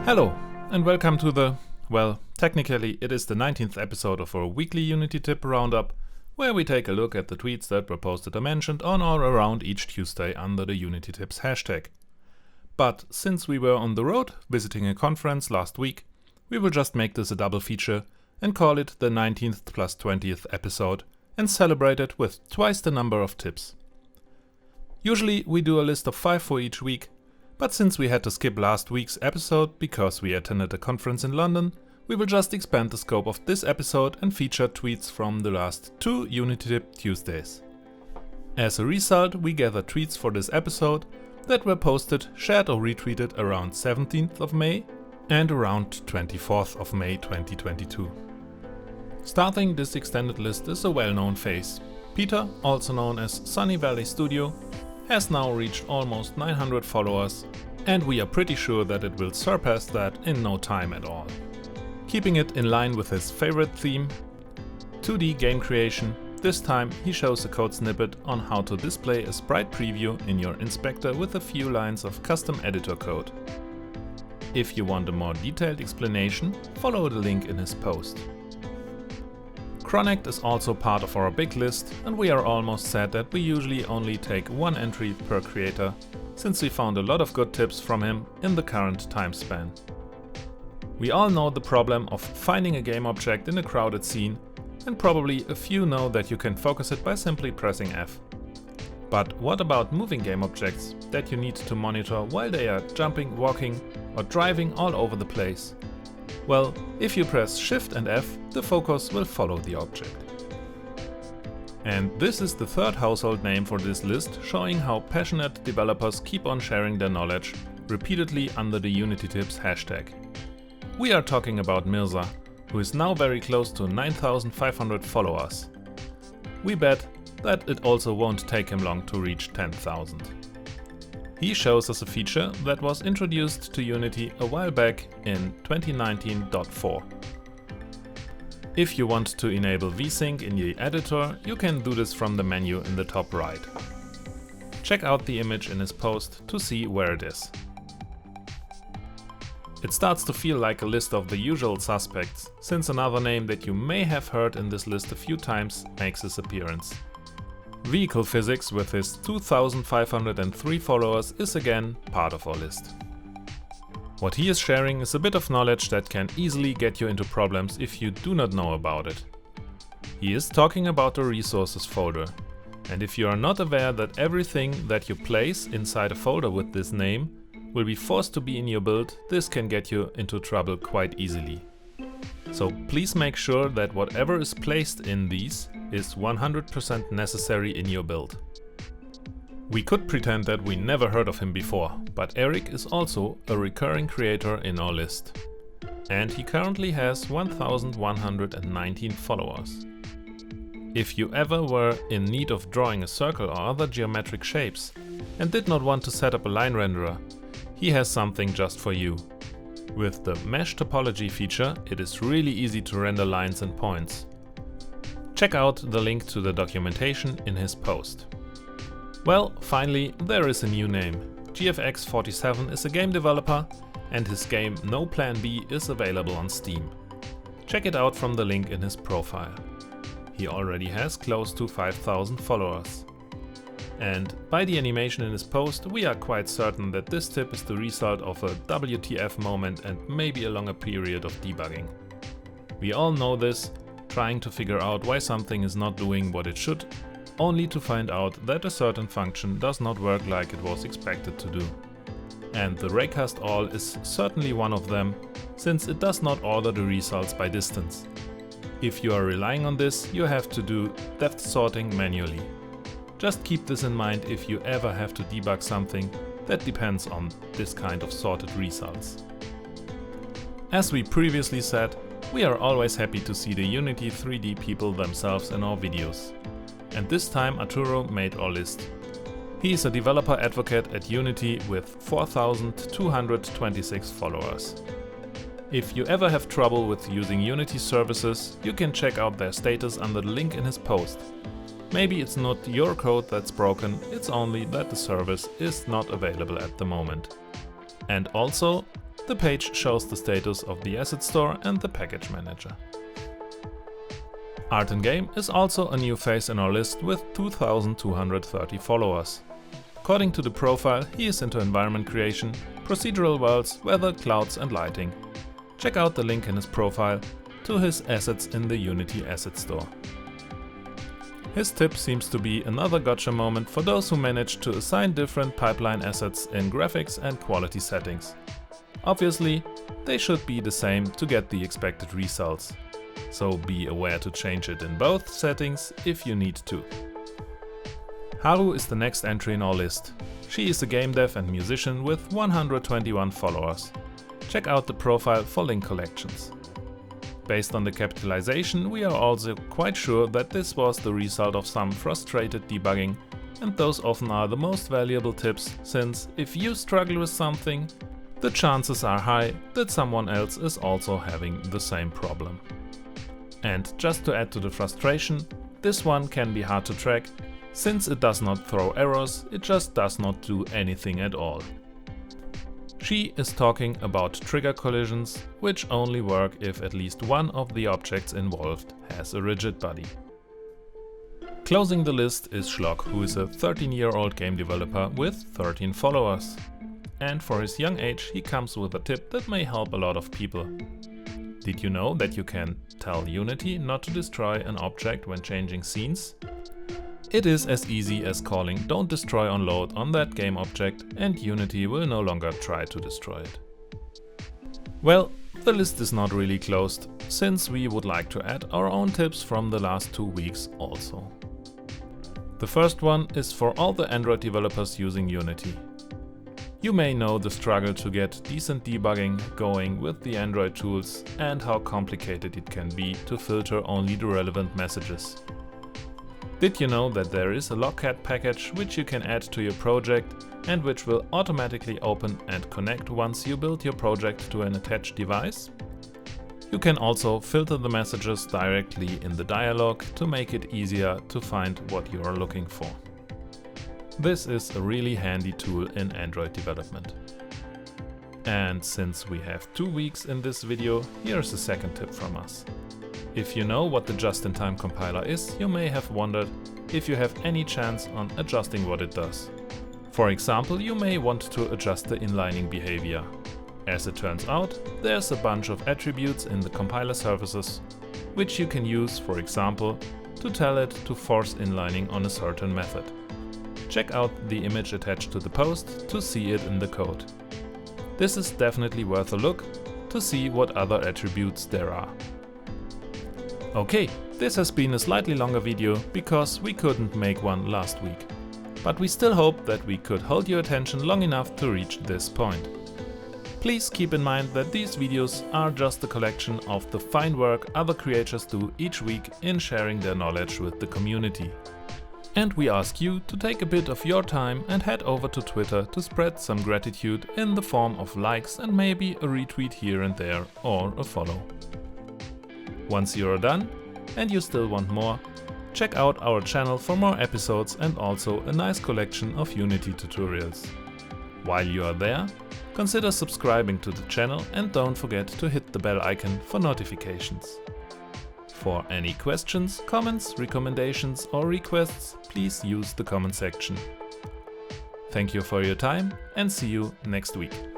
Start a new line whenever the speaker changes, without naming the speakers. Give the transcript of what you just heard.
Hello, and welcome to the, well, technically it is the 19th episode of our weekly Unity tip Roundup, where we take a look at the tweets that were posted or mentioned on or around each Tuesday under the Unity tips hashtag. But since we were on the road visiting a conference last week, we will just make this a double feature and call it the 19th plus 20th episode and celebrate it with twice the number of tips. Usually we do a list of 5 for each week, but since we had to skip last week's episode because we attended a conference in London, we will just expand the scope of this episode and feature tweets from the last 2 Unity Tip Tuesdays. As a result, we gather tweets for this episode that were posted, shared or retweeted around 17th of May and around 24th of May 2022. Starting this extended list is a well-known face. Peter, also known as Sunny Valley Studio, has now reached almost 900 followers, and we are pretty sure that it will surpass that in no time at all. Keeping it in line with his favorite theme, 2D game creation, this time he shows a code snippet on how to display a Sprite preview in your inspector with a few lines of custom editor code. If you want a more detailed explanation, follow the link in his post. Chronic is also part of our big list, and we are almost sad that we usually only take 1 entry per creator, since we found a lot of good tips from him in the current time span. We all know the problem of finding a game object in a crowded scene, and probably a few know that you can focus it by simply pressing F. But what about moving game objects that you need to monitor while they are jumping, walking, or driving all over the place? Well, if you press Shift and F, the focus will follow the object. And this is the third household name for this list, showing how passionate developers keep on sharing their knowledge repeatedly under the Unity Tips hashtag. We are talking about Mirza, who is now very close to 9,500 followers. We bet that it also won't take him long to reach 10,000. He shows us a feature that was introduced to Unity a while back in 2019.4. If you want to enable Vsync in the editor, you can do this from the menu in the top right. Check out the image in his post to see where it is. It starts to feel like a list of the usual suspects, since another name that you may have heard in this list a few times makes his appearance. Vehicle Physics with his 2,503 followers is again part of our list. What he is sharing is a bit of knowledge that can easily get you into problems if you do not know about it. He is talking about the resources folder, and if you are not aware that everything that you place inside a folder with this name will be forced to be in your build, this can get you into trouble quite easily. So please make sure that whatever is placed in these is 100% necessary in your build. We could pretend that we never heard of him before, but Eric is also a recurring creator in our list. And he currently has 1,119 followers. If you ever were in need of drawing a circle or other geometric shapes and did not want to set up a line renderer, he has something just for you. With the Mesh Topology feature, it is really easy to render lines and points. Check out the link to the documentation in his post. Well, finally, there is a new name. GFX47 is a game developer, and his game No Plan B is available on Steam. Check it out from the link in his profile. He already has close to 5,000 followers. And by the animation in his post, we are quite certain that this tip is the result of a WTF moment and maybe a longer period of debugging. We all know this, trying to figure out why something is not doing what it should, only to find out that a certain function does not work like it was expected to do. And the RaycastAll is certainly one of them, since it does not order the results by distance. If you are relying on this, you have to do depth sorting manually. Just keep this in mind if you ever have to debug something that depends on this kind of sorted results. As we previously said, we are always happy to see the Unity3d people themselves in our videos. And this time Arturo made our list. He is a developer advocate at Unity with 4,226 followers. If you ever have trouble with using Unity services, you can check out their status under the link in his post. Maybe it's not your code that's broken, it's only that the service is not available at the moment. And also, the page shows the status of the asset store and the package manager. Art in Game is also a new face in our list with 2230 followers. According to the profile, he is into environment creation, procedural worlds, weather, clouds and lighting. Check out the link in his profile to his assets in the Unity asset store. His tip seems to be another gotcha moment for those who manage to assign different pipeline assets in graphics and quality settings. Obviously, they should be the same to get the expected results. So be aware to change it in both settings if you need to. Haru is the next entry in our list. She is a game dev and musician with 121 followers. Check out the profile for link collections. Based on the capitalization, we are also quite sure that this was the result of some frustrated debugging, and those often are the most valuable tips, since if you struggle with something, the chances are high that someone else is also having the same problem. And just to add to the frustration, this one can be hard to track, since it does not throw errors, it just does not do anything at all. She is talking about trigger collisions, which only work if at least one of the objects involved has a rigid body. Closing the list is Schlock, who is a 13-year-old game developer with 13 followers. And for his young age, he comes with a tip that may help a lot of people. Did you know that you can tell Unity not to destroy an object when changing scenes? It is as easy as calling DontDestroyOnLoad on that game object, and Unity will no longer try to destroy it. Well, the list is not really closed, since we would like to add our own tips from the last 2 weeks also. The first one is for all the Android developers using Unity. You may know the struggle to get decent debugging going with the Android tools and how complicated it can be to filter only the relevant messages. Did you know that there is a logcat package which you can add to your project and which will automatically open and connect once you build your project to an attached device? You can also filter the messages directly in the dialog to make it easier to find what you are looking for. This is a really handy tool in Android development. And since we have 2 weeks in this video, here's a second tip from us. If you know what the just-in-time compiler is, you may have wondered if you have any chance on adjusting what it does. For example, you may want to adjust the inlining behavior. As it turns out, there's a bunch of attributes in the compiler services, which you can use, for example, to tell it to force inlining on a certain method. Check out the image attached to the post to see it in the code. This is definitely worth a look to see what other attributes there are. Okay, this has been a slightly longer video because we couldn't make one last week. But we still hope that we could hold your attention long enough to reach this point. Please keep in mind that these videos are just a collection of the fine work other creators do each week in sharing their knowledge with the community. And we ask you to take a bit of your time and head over to Twitter to spread some gratitude in the form of likes and maybe a retweet here and there or a follow. Once you're done, and you still want more, check out our channel for more episodes and also a nice collection of Unity tutorials. While you are there, consider subscribing to the channel and don't forget to hit the bell icon for notifications. For any questions, comments, recommendations or requests, please use the comment section. Thank you for your time and see you next week.